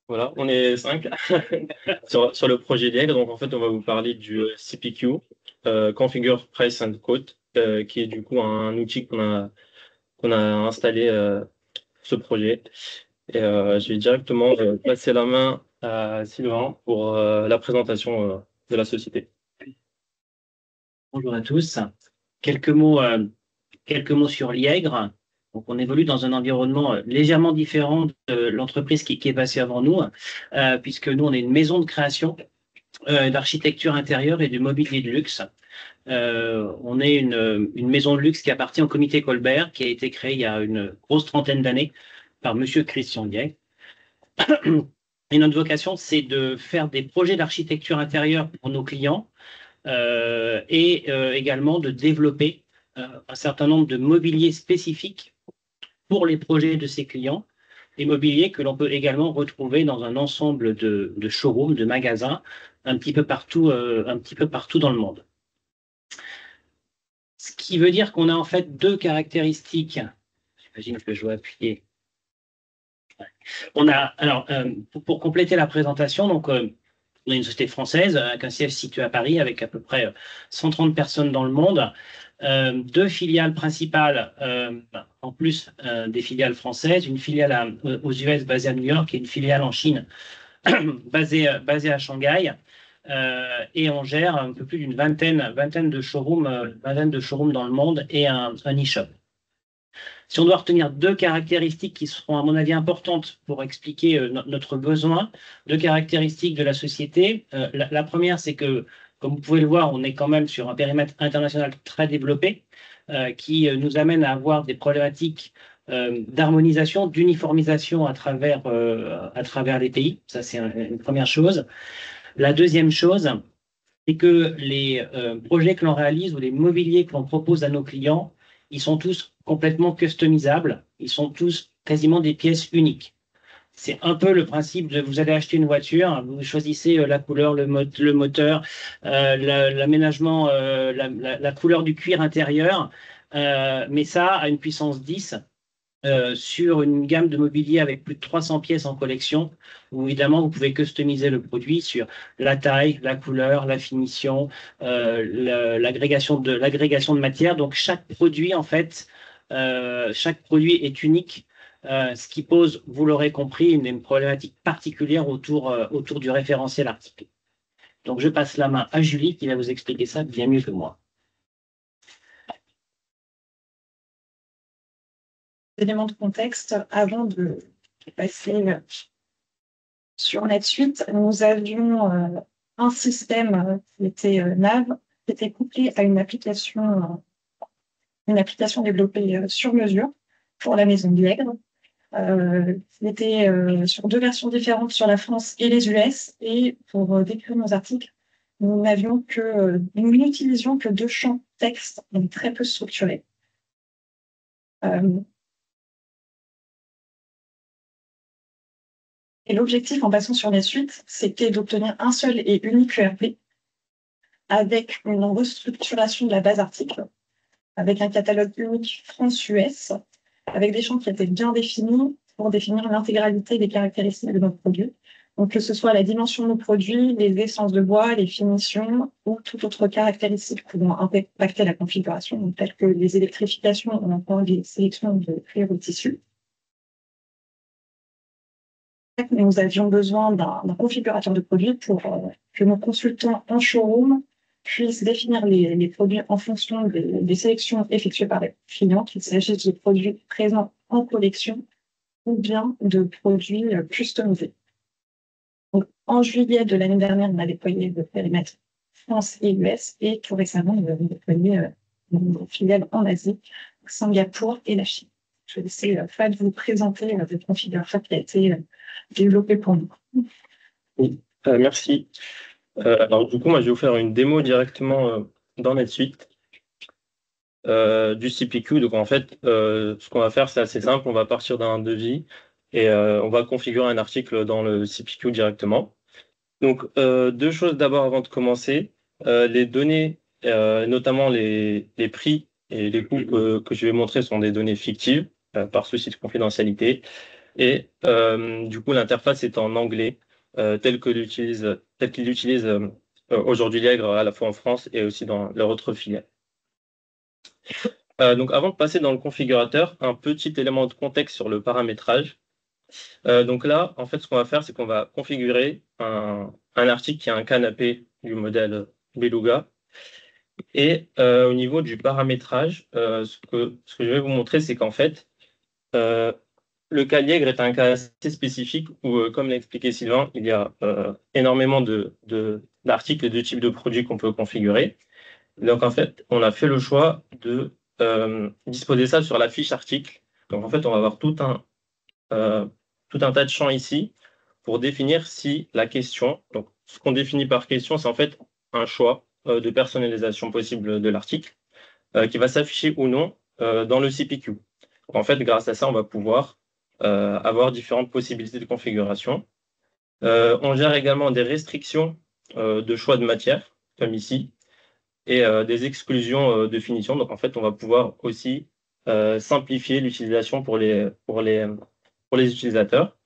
Voilà, on est cinq sur le projet Liège. Donc, en fait, on va vous parler du CPQ, Configure Price and Quote, qui est du coup un outil qu'on a installé ce projet. Et je vais directement passer la main à Sylvain pour la présentation de la société. Bonjour à tous. Quelques mots, euh, quelques mots sur Liègre. Donc, on évolue dans un environnement légèrement différent de l'entreprise qui est passée avant nous, puisque nous, on est une maison de création d'architecture intérieure et du mobilier de luxe. On est une maison de luxe qui appartient au comité Colbert, qui a été créé il y a une grosse trentaine d'années par Monsieur Christian Liègre. Et notre vocation, c'est de faire des projets d'architecture intérieure pour nos clients et également de développer un certain nombre de mobiliers spécifiques pour les projets de ces clients, et mobiliers que l'on peut également retrouver dans un ensemble de showrooms, de magasins, un petit peu partout dans le monde. Ce qui veut dire qu'on a en fait deux caractéristiques. J'imagine que je dois appuyer. On a, alors, pour compléter la présentation, donc, on est une société française avec un siège situé à Paris avec à peu près 130 personnes dans le monde, deux filiales principales en plus des filiales françaises, une filiale aux US basée à New York et une filiale en Chine basée à Shanghai. Et on gère un peu plus d'une vingtaine de showrooms dans le monde et un e-shop. Si on doit retenir deux caractéristiques qui seront, à mon avis, importantes pour expliquer notre besoin, deux caractéristiques de la société. La première, c'est que, comme vous pouvez le voir, on est quand même sur un périmètre international très développé qui nous amène à avoir des problématiques d'harmonisation, d'uniformisation à travers les pays. Ça, c'est une première chose. La deuxième chose, c'est que les projets que l'on réalise ou les mobiliers que l'on propose à nos clients, ils sont tous complètement customisables, ils sont tous quasiment des pièces uniques. C'est un peu le principe de vous allez acheter une voiture, vous choisissez la couleur, le moteur, l'aménagement, la couleur du cuir intérieur, mais ça à une puissance 10 sur une gamme de mobilier avec plus de 300 pièces en collection, où évidemment vous pouvez customiser le produit sur la taille, la couleur, la finition, l'agrégation de matière. Donc chaque produit est unique, ce qui pose, vous l'aurez compris, une problématique particulière autour du référentiel article. Donc je passe la main à Julie qui va vous expliquer ça bien mieux que moi. Éléments de contexte avant de passer sur NetSuite, nous avions un système qui était NAV, qui était couplé à une application développée sur mesure pour la maison de Liègre. Qui était sur deux versions différentes sur la France et les US. Et pour décrire nos articles, nous n'utilisions que deux champs texte, donc très peu structurés. Et l'objectif en passant sur NetSuite, c'était d'obtenir un seul et unique ERP avec une restructuration de la base article, avec un catalogue unique France-US, avec des champs qui étaient bien définis pour définir l'intégralité des caractéristiques de notre produit. Donc, que ce soit la dimension de nos produits, les essences de bois, les finitions ou toute autre caractéristique pouvant impacter la configuration, donc, telles que les électrifications ou encore les sélections de cuir ou tissu. Nous avions besoin d'un configurateur de produits pour que nos consultants en showroom puissent définir les produits en fonction des sélections effectuées par les clients, qu'il s'agisse de produits présents en collection ou bien de produits customisés. Donc, en juillet de l'année dernière, on a déployé le périmètre France et US, et tout récemment, on a déployé une filiale en Asie, Singapour et la Chine. Je vais laisser Fad vous présenter le configurateur qui a été développé pour nous. Oui, merci. Alors, du coup, moi, je vais vous faire une démo directement dans NetSuite du CPQ. Donc, en fait, ce qu'on va faire, c'est assez simple. On va partir d'un devis et on va configurer un article dans le CPQ directement. Donc, deux choses d'abord avant de commencer. Les données, notamment les prix et les coûts que je vais montrer sont des données fictives par souci de confidentialité. Et du coup, l'interface est en anglais, tel qu'il l'utilise aujourd'hui Liègre à la fois en France et aussi dans leur autre filiale. Donc avant de passer dans le configurateur, un petit élément de contexte sur le paramétrage. Donc là, en fait, ce qu'on va faire, c'est qu'on va configurer un article qui a un canapé du modèle Beluga. Et au niveau du paramétrage, ce que je vais vous montrer, c'est qu'en fait, le cas Liègre est un cas assez spécifique où, comme l'a expliqué Sylvain, il y a énormément d'articles et de types de produits qu'on peut configurer. Donc en fait, on a fait le choix de disposer ça sur la fiche article. Donc en fait, on va avoir tout un tas de champs ici pour définir si la question, donc ce qu'on définit par question, c'est en fait un choix de personnalisation possible de l'article qui va s'afficher ou non dans le CPQ. Donc, en fait, grâce à ça, on va pouvoir avoir différentes possibilités de configuration. On gère également des restrictions de choix de matière, comme ici, et des exclusions de finition. Donc, en fait, on va pouvoir aussi simplifier l'utilisation pour les utilisateurs.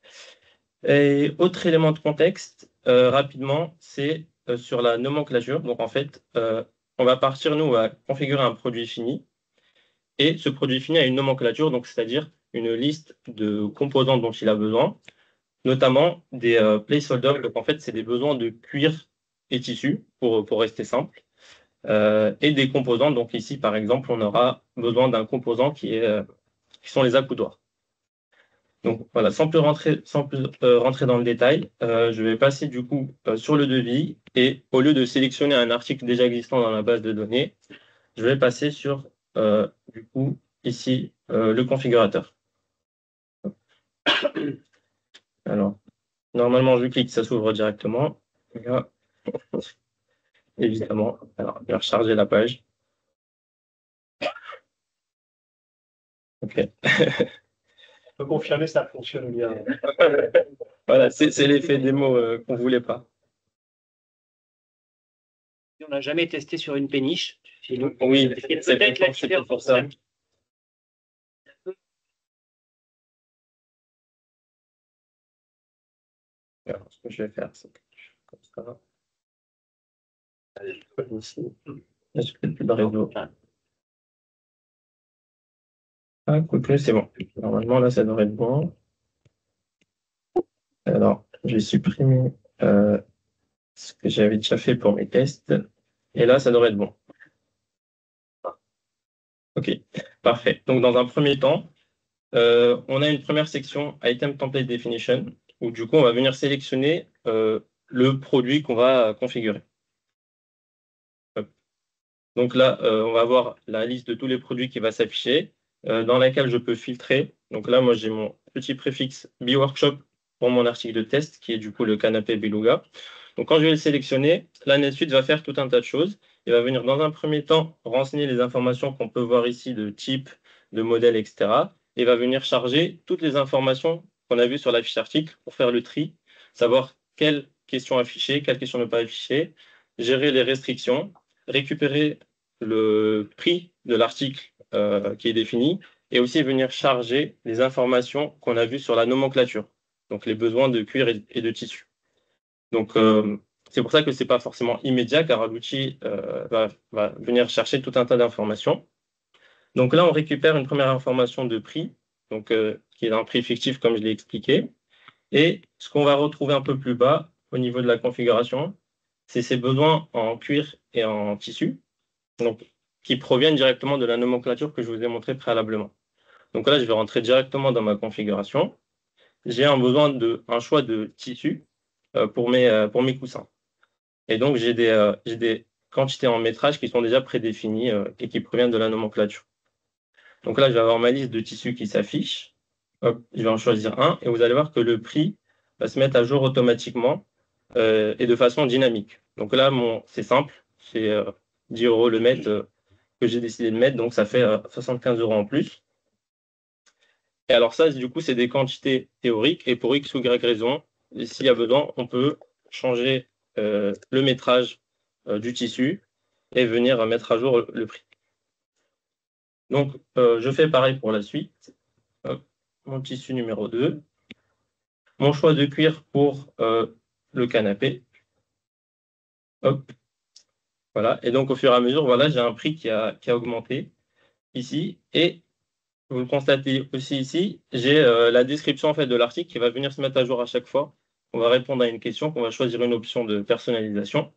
Et autre élément de contexte, rapidement, c'est sur la nomenclature. Donc, en fait, on va partir, nous, à configurer un produit fini. Et ce produit fini a une nomenclature, donc c'est-à-dire une liste de composants dont il a besoin, notamment des placeholders. Donc, en fait, c'est des besoins de cuir et tissu, pour rester simple. Et des composants. Donc, ici, par exemple, on aura besoin d'un composant qui sont les accoudoirs. Donc voilà, sans plus rentrer dans le détail, je vais passer du coup sur le devis et au lieu de sélectionner un article déjà existant dans la base de données, je vais passer sur du coup ici le configurateur. Alors, normalement, je clique, ça s'ouvre directement. Et là, évidemment, alors, je vais recharger la page. OK. Je peux confirmer, ça fonctionne bien. Voilà, c'est l'effet démo qu'on ne voulait pas. On n'a jamais testé sur une péniche. Oui, c'est peut-être pour ça. Alors, ce que je vais faire, c'est comme ça. Ici. Là, je ne plus de réseau. Ah, quoique, c'est bon. Normalement, là, ça devrait être bon. Alors, je vais supprimer ce que j'avais déjà fait pour mes tests. Et là, ça devrait être bon. OK, parfait. Donc, dans un premier temps, on a une première section Item Template Definition, où du coup, on va venir sélectionner le produit qu'on va configurer. Hop. Donc là, on va avoir la liste de tous les produits qui va s'afficher, dans laquelle je peux filtrer. Donc là, moi, j'ai mon petit préfixe B-Workshop pour mon article de test, qui est du coup le canapé Beluga. Donc quand je vais le sélectionner, la NetSuite va faire tout un tas de choses. Il va venir dans un premier temps renseigner les informations qu'on peut voir ici de type, de modèle, etc. Et va venir charger toutes les informations qu'on a vues sur la fiche article pour faire le tri, savoir quelles questions afficher, quelles questions ne pas afficher, gérer les restrictions, récupérer le prix de l'article qui est défini et aussi venir charger les informations qu'on a vues sur la nomenclature, donc les besoins de cuir et de tissu. Donc, c'est pour ça que ce n'est pas forcément immédiat, car l'outil va venir chercher tout un tas d'informations. Donc là, on récupère une première information de prix, donc, qui est un prix fictif, comme je l'ai expliqué. Et ce qu'on va retrouver un peu plus bas, au niveau de la configuration, c'est ses besoins en cuir et en tissu, donc, qui proviennent directement de la nomenclature que je vous ai montrée préalablement. Donc là, je vais rentrer directement dans ma configuration. J'ai un choix de tissu pour mes coussins. Et donc, j'ai des quantités en métrage qui sont déjà prédéfinies et qui proviennent de la nomenclature. Donc là, je vais avoir ma liste de tissus qui s'affiche. Hop, je vais en choisir un et vous allez voir que le prix va se mettre à jour automatiquement et de façon dynamique. Donc là, c'est simple, c'est 10 € le mètre que j'ai décidé de mettre, donc ça fait 75 € en plus. Et alors ça, du coup, c'est des quantités théoriques et pour X ou Y raison, s'il y a besoin, on peut changer le métrage du tissu et venir mettre à jour le prix. Donc, je fais pareil pour la suite. Hop, mon tissu numéro 2. mon choix de cuir pour le canapé. Hop, voilà. Et donc, au fur et à mesure, voilà, j'ai un prix qui a augmenté ici. Et vous le constatez aussi ici, j'ai la description en fait, de l'article qui va venir se mettre à jour à chaque fois. On va répondre à une question, qu'on va choisir une option de personnalisation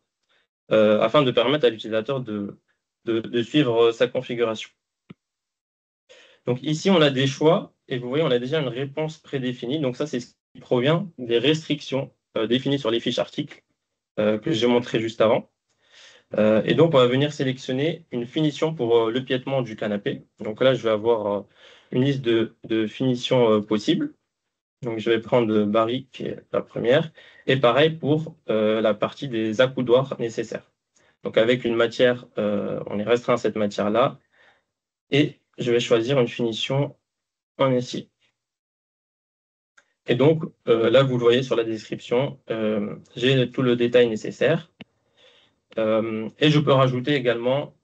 afin de permettre à l'utilisateur de suivre sa configuration. Donc ici, on a des choix et vous voyez, on a déjà une réponse prédéfinie. Donc ça, c'est ce qui provient des restrictions définies sur les fiches articles que j'ai montré juste avant. Et donc, on va venir sélectionner une finition pour le piétement du canapé. Donc là, je vais avoir une liste de finitions possibles. Donc, je vais prendre Barry, qui est la première. Et pareil pour la partie des accoudoirs nécessaires. Donc, avec une matière, on est restreint à cette matière-là. Et je vais choisir une finition en acier. Et donc, là, vous le voyez sur la description, j'ai tout le détail nécessaire. Et je peux rajouter également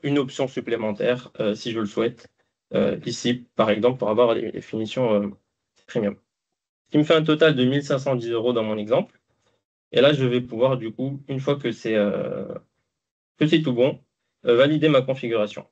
une option supplémentaire si je le souhaite, ici, par exemple, pour avoir les finitions premium. Ce qui me fait un total de 1 510 € dans mon exemple. Et là, je vais pouvoir, du coup, une fois que c'est tout bon, valider ma configuration.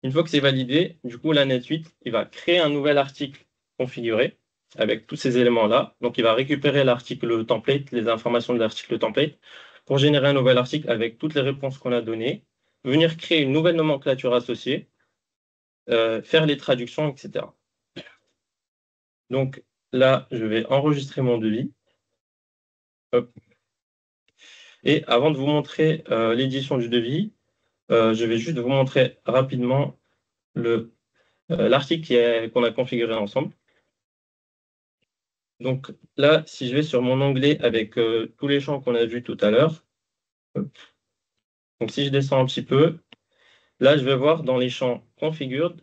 Une fois que c'est validé, du coup, la NetSuite, il va créer un nouvel article configuré avec tous ces éléments-là. Donc, il va récupérer l'article template, les informations de l'article template, pour générer un nouvel article avec toutes les réponses qu'on a données, venir créer une nouvelle nomenclature associée, faire les traductions, etc. Donc, là, je vais enregistrer mon devis. Hop. Et avant de vous montrer l'édition du devis, je vais juste vous montrer rapidement l'article qu'on a configuré ensemble. Donc là, si je vais sur mon onglet avec tous les champs qu'on a vus tout à l'heure, donc si je descends un petit peu, là, je vais voir dans les champs Configured,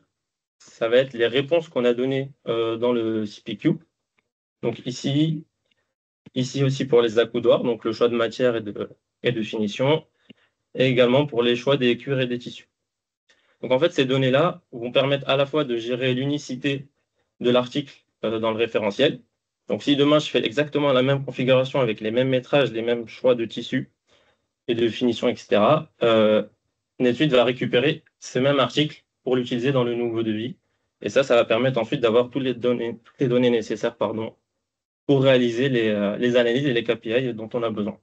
ça va être les réponses qu'on a données dans le CPQ. Donc ici aussi pour les accoudoirs, donc le choix de matière et de finition, et également pour les choix des cuirs et des tissus. Donc en fait, ces données-là vont permettre à la fois de gérer l'unicité de l'article dans le référentiel. Donc si demain je fais exactement la même configuration avec les mêmes métrages, les mêmes choix de tissus et de finition, etc., NetSuite va récupérer ce même article pour l'utiliser dans le nouveau devis. Et ça va permettre ensuite d'avoir toutes les données nécessaires pour réaliser les analyses et les KPI dont on a besoin.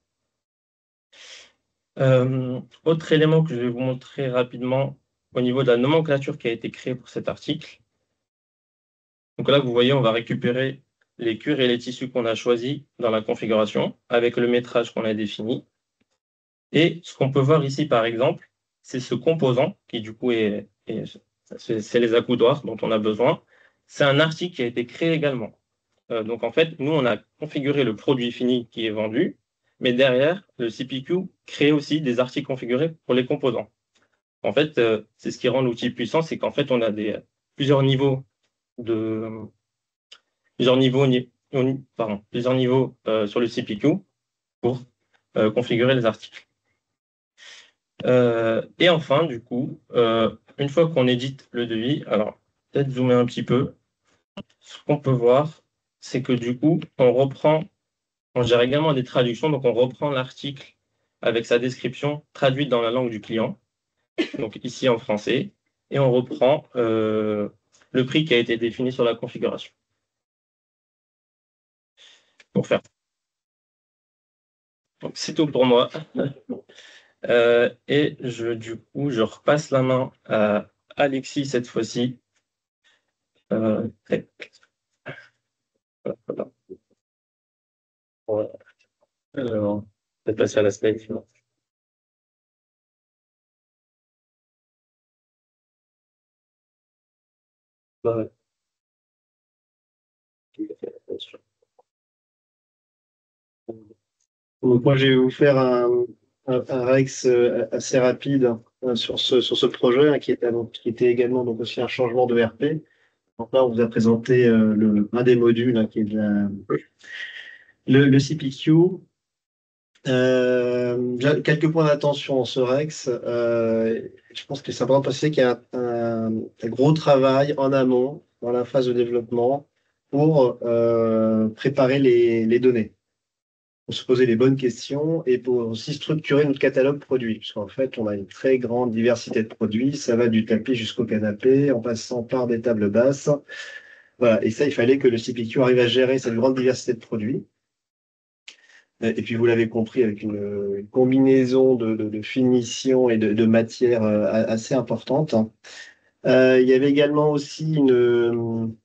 Autre élément que je vais vous montrer rapidement au niveau de la nomenclature qui a été créée pour cet article. Donc là, vous voyez, on va récupérer les cuirs et les tissus qu'on a choisis dans la configuration avec le métrage qu'on a défini. Et ce qu'on peut voir ici, par exemple, c'est ce composant qui, du coup, c'est les accoudoirs dont on a besoin. C'est un article qui a été créé également. Donc, en fait, nous, on a configuré le produit fini qui est vendu, mais derrière, le CPQ crée aussi des articles configurés pour les composants. En fait, c'est ce qui rend l'outil puissant, c'est qu'en fait, on a plusieurs niveaux sur le CPQ pour configurer les articles. Et enfin, du coup, une fois qu'on édite le devis, alors peut-être zoomer un petit peu, ce qu'on peut voir, c'est que du coup, on gère également des traductions, donc on reprend l'article avec sa description traduite dans la langue du client, donc ici en français, et on reprend le prix qui a été défini sur la configuration. Pour faire. Donc c'est tout pour moi. Et du coup, je repasse la main à Alexis cette fois-ci. Voilà. Alors, je vais passer à la slide suivante. Ouais. Donc, moi, je vais vous faire un Rex assez rapide sur ce projet hein, qui était également donc, aussi un changement de RP. Donc là, on vous a présenté un des modules hein, qui est le CPQ. Quelques points d'attention en ce Rex. Je pense que c'est important de préciser qu'il y a un gros travail en amont dans la phase de développement pour préparer les données, pour se poser les bonnes questions et pour aussi structurer notre catalogue produit. Puisqu'en fait, on a une très grande diversité de produits. Ça va du tapis jusqu'au canapé, en passant par des tables basses. Voilà. Et ça, il fallait que le CPQ arrive à gérer cette grande diversité de produits. Et puis, vous l'avez compris, avec une combinaison de finitions et de matières assez importante. Il y avait également aussi une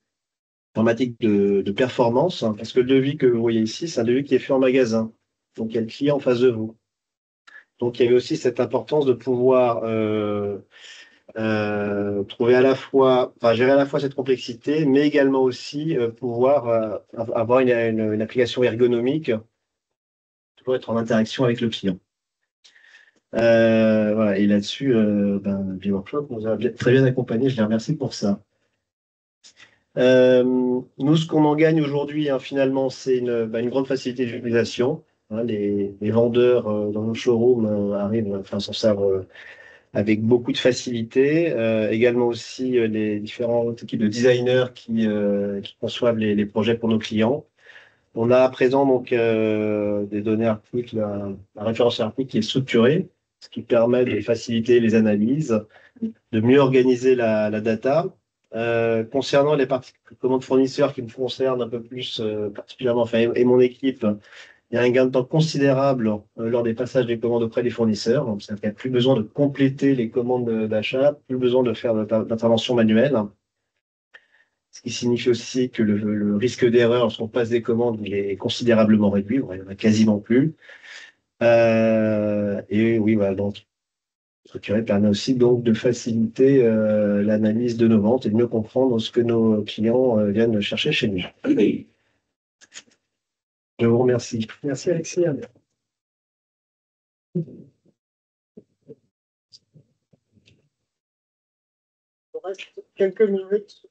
thématique de performance, hein, parce que le devis que vous voyez ici, c'est un devis qui est fait en magasin. Donc, il y a le client en face de vous. Donc, il y avait aussi cette importance de pouvoir trouver à la fois, enfin, gérer à la fois cette complexité, mais également aussi pouvoir avoir une application ergonomique, toujours être en interaction avec le client. Voilà, et là-dessus, Workshop nous a très bien accompagnés, je les remercie pour ça. Nous, ce qu'on en gagne aujourd'hui, hein, finalement, c'est une grande facilité d'utilisation. Hein, les vendeurs dans nos showrooms s'en servent avec beaucoup de facilité. Également aussi les différents équipes de designers qui conçoivent les projets pour nos clients. On a à présent donc des données articles, la référence article qui est structurée, ce qui permet de faciliter les analyses, de mieux organiser la data. Concernant les parties commandes fournisseurs qui me concernent un peu plus particulièrement, enfin, et mon équipe, il y a un gain de temps considérable lors des passages des commandes auprès des fournisseurs. Donc, c'est-à-dire qu'il n'y a plus besoin de compléter les commandes d'achat, plus besoin de faire d'intervention manuelle. Ce qui signifie aussi que le risque d'erreur lorsqu'on passe des commandes il est considérablement réduit, il n'y en a quasiment plus. Et oui, voilà, donc structuré permet aussi donc de faciliter l'analyse de nos ventes et de mieux comprendre ce que nos clients viennent chercher chez nous. Je vous remercie. Merci Alexis. Il reste quelques minutes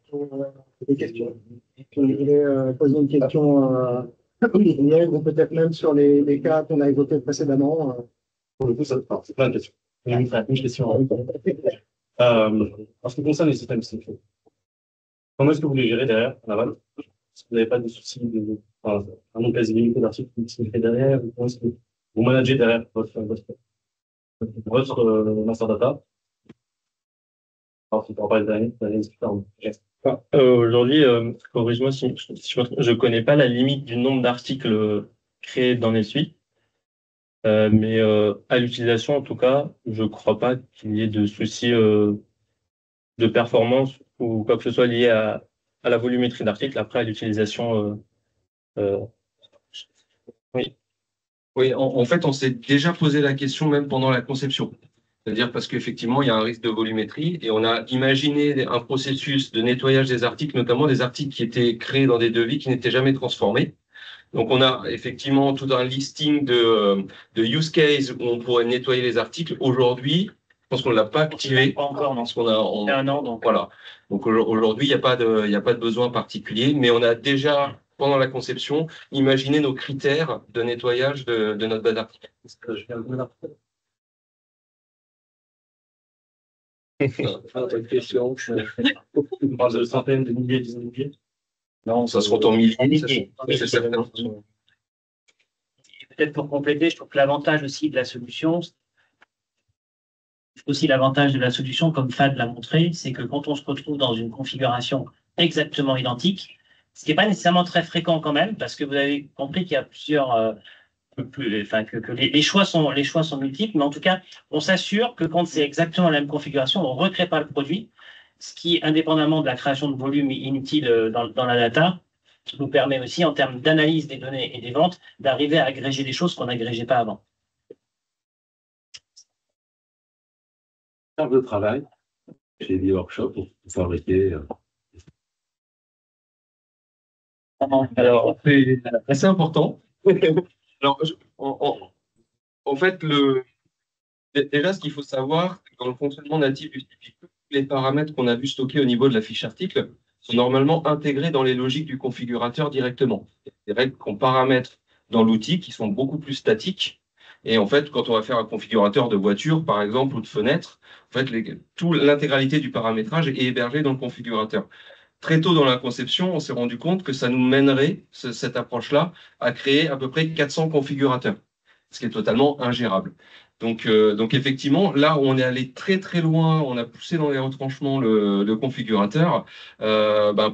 pour des questions. Je voulais poser une question ou peut-être même sur les cas qu'on a évoqués précédemment. Pour le coup, c'est plein de questions. Une question. En ce qui concerne les systèmes sécurité, comment est-ce que vous les gérez derrière, en aval? Est-ce que vous n'avez pas de soucis un nombre quasi limité d'articles qui sont faits derrière? Comment est-ce que vous managez derrière votre master data? Alors, on peut parler d'analyse plus tard. Aujourd'hui, corrige-moi si je me trompe, je connais pas la limite du nombre d'articles créés dans NetSuite. Mais à l'utilisation, en tout cas, je crois pas qu'il y ait de soucis de performance ou quoi que ce soit lié à la volumétrie d'articles. Après, à l'utilisation, oui. Oui, en fait, on s'est déjà posé la question même pendant la conception. C'est-à-dire parce qu'effectivement, il y a un risque de volumétrie et on a imaginé un processus de nettoyage des articles, notamment des articles qui étaient créés dans des devis qui n'étaient jamais transformés. Donc, on a effectivement tout un listing de use case où on pourrait nettoyer les articles. Aujourd'hui, je pense qu'on ne l'a pas activé. Pas encore, non. Parce qu'on a un an, donc. Voilà. Donc, aujourd'hui, il n'y a pas de besoin particulier, mais on a déjà, pendant la conception, imaginé nos critères de nettoyage de notre base d'articles. Une question. On parle de centaines, de milliers, de dizaines de milliers. Non, ça se compte en milliers, c'est certain. Peut-être pour compléter, je trouve que l'avantage aussi de la solution, comme Fad l'a montré, c'est que quand on se retrouve dans une configuration exactement identique, ce qui n'est pas nécessairement très fréquent quand même, parce que vous avez compris qu'il y a plusieurs, que les choix sont multiples, mais en tout cas, on s'assure que quand c'est exactement la même configuration, on ne recrée pas le produit, ce qui, indépendamment de la création de volume inutile dans la data, nous permet aussi, en termes d'analyse des données et des ventes, d'arriver à agréger des choses qu'on n'agrégeait pas avant. Charge de travail chez des workshops pour fabriquer. Alors, c'est assez important. Alors, en fait, déjà, ce qu'il faut savoir, c'est que dans le fonctionnement natif du CPQ, les paramètres qu'on a vu stockés au niveau de la fiche article sont normalement intégrés dans les logiques du configurateur directement. Des règles qu'on paramètre dans l'outil qui sont beaucoup plus statiques. Et en fait, quand on va faire un configurateur de voiture, par exemple, ou de fenêtre, en fait, l'intégralité du paramétrage est hébergée dans le configurateur. très tôt dans la conception, on s'est rendu compte que ça nous mènerait, cette approche-là, à créer à peu près 400 configurateurs, ce qui est totalement ingérable. Donc effectivement, là où on est allé très très loin, on a poussé dans les retranchements le configurateur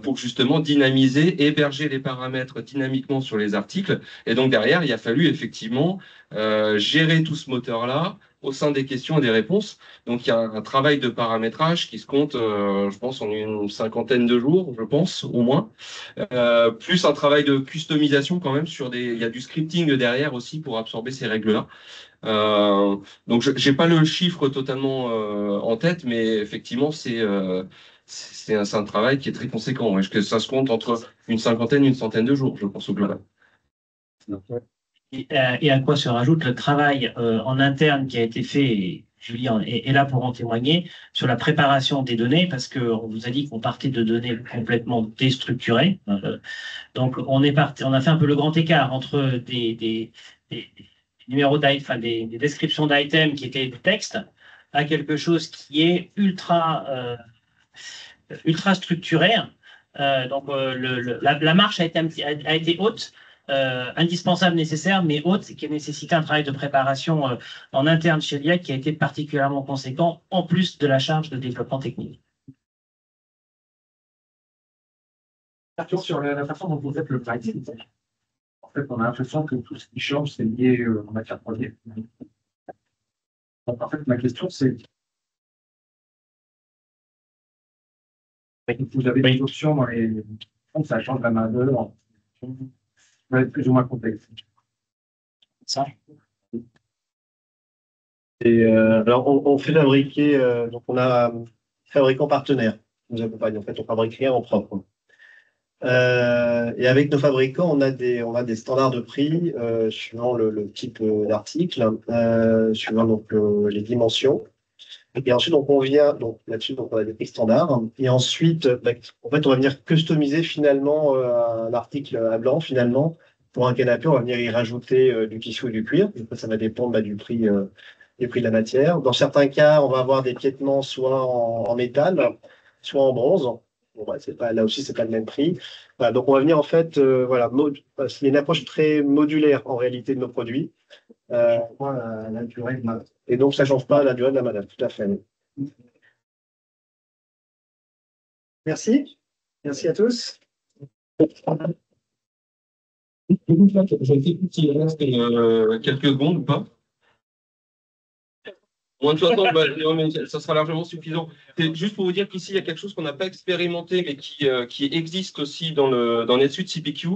pour justement dynamiser, héberger les paramètres dynamiquement sur les articles. Et donc derrière, il a fallu effectivement gérer tout ce moteur-là au sein des questions et des réponses. Donc il y a un travail de paramétrage qui se compte, je pense, en une cinquantaine de jours, je pense, au moins. Plus un travail de customisation quand même il y a du scripting derrière aussi pour absorber ces règles-là. Donc j'ai pas le chiffre totalement en tête, mais effectivement c'est un travail qui est très conséquent. Ouais. Que ça se compte entre une cinquantaine et une centaine de jours, je pense au global. Et à quoi se rajoute le travail en interne qui a été fait, et Julie est là pour en témoigner, sur la préparation des données, parce qu'on vous a dit qu'on partait de données complètement déstructurées. Donc on a fait un peu le grand écart entre des numéros enfin des descriptions d'items qui étaient du texte à quelque chose qui est ultra structuré. La marche a été haute, indispensable, nécessaire, mais haute, qui a nécessité un travail de préparation en interne chez l'IA qui a été particulièrement conséquent, en plus de la charge de développement technique. Sur la façon dont vous faites le pricing, en fait, on a l'impression que tout ce qui change, c'est lié en matière première. Donc, en fait, ma question, c'est vous avez des options dans les fonds, ça change la main-d'œuvre, ça va être plus ou moins complexe. Ça. Et alors, on fait fabriquer, donc on a fabricants partenaires qui nous accompagnent. En fait, on fabrique rien en propre. Et avec nos fabricants, on a des standards de prix suivant le type d'article, suivant donc les dimensions. Et ensuite, donc on vient donc là-dessus, donc on a des prix standards. Et ensuite, en fait, on va venir customiser finalement un article à blanc finalement. Pour un canapé, on va venir y rajouter du tissu ou du cuir. Donc, ça va dépendre du prix de la matière. Dans certains cas, on va avoir des piétements soit en métal, soit en bronze. Bon, là aussi, c'est pas le même prix. Voilà, donc on va venir en fait, c'est une approche très modulaire en réalité de nos produits. La durée de ma... Et donc ça change pas la durée de la manœuvre, tout à fait. Merci. Merci à tous. Je ne sais plus s'il reste quelques secondes ou pas. Moins de 60, non, mais ça sera largement suffisant. C'est juste pour vous dire qu'ici, il y a quelque chose qu'on n'a pas expérimenté, mais qui existe aussi dans NetSuite CPQ,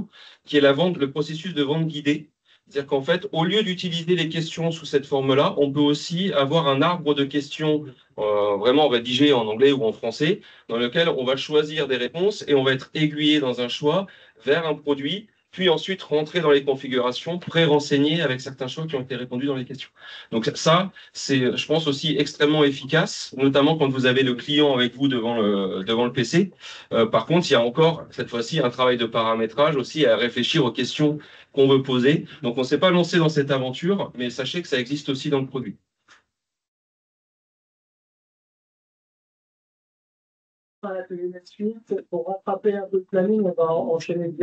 qui est le processus de vente guidée. C'est-à-dire qu'en fait, au lieu d'utiliser les questions sous cette forme-là, on peut aussi avoir un arbre de questions vraiment rédigé en anglais ou en français, dans lequel on va choisir des réponses et on va être aiguillé dans un choix vers un produit, puis ensuite rentrer dans les configurations pré-renseignées avec certains choix qui ont été répondus dans les questions. Donc ça, c'est, je pense, aussi extrêmement efficace, notamment quand vous avez le client avec vous devant le PC. Par contre, il y a encore, cette fois-ci, un travail de paramétrage aussi à réfléchir aux questions qu'on veut poser. Donc, on ne s'est pas lancé dans cette aventure, mais sachez que ça existe aussi dans le produit. Pour rattraper un peu le planning, on va enchaîner bien.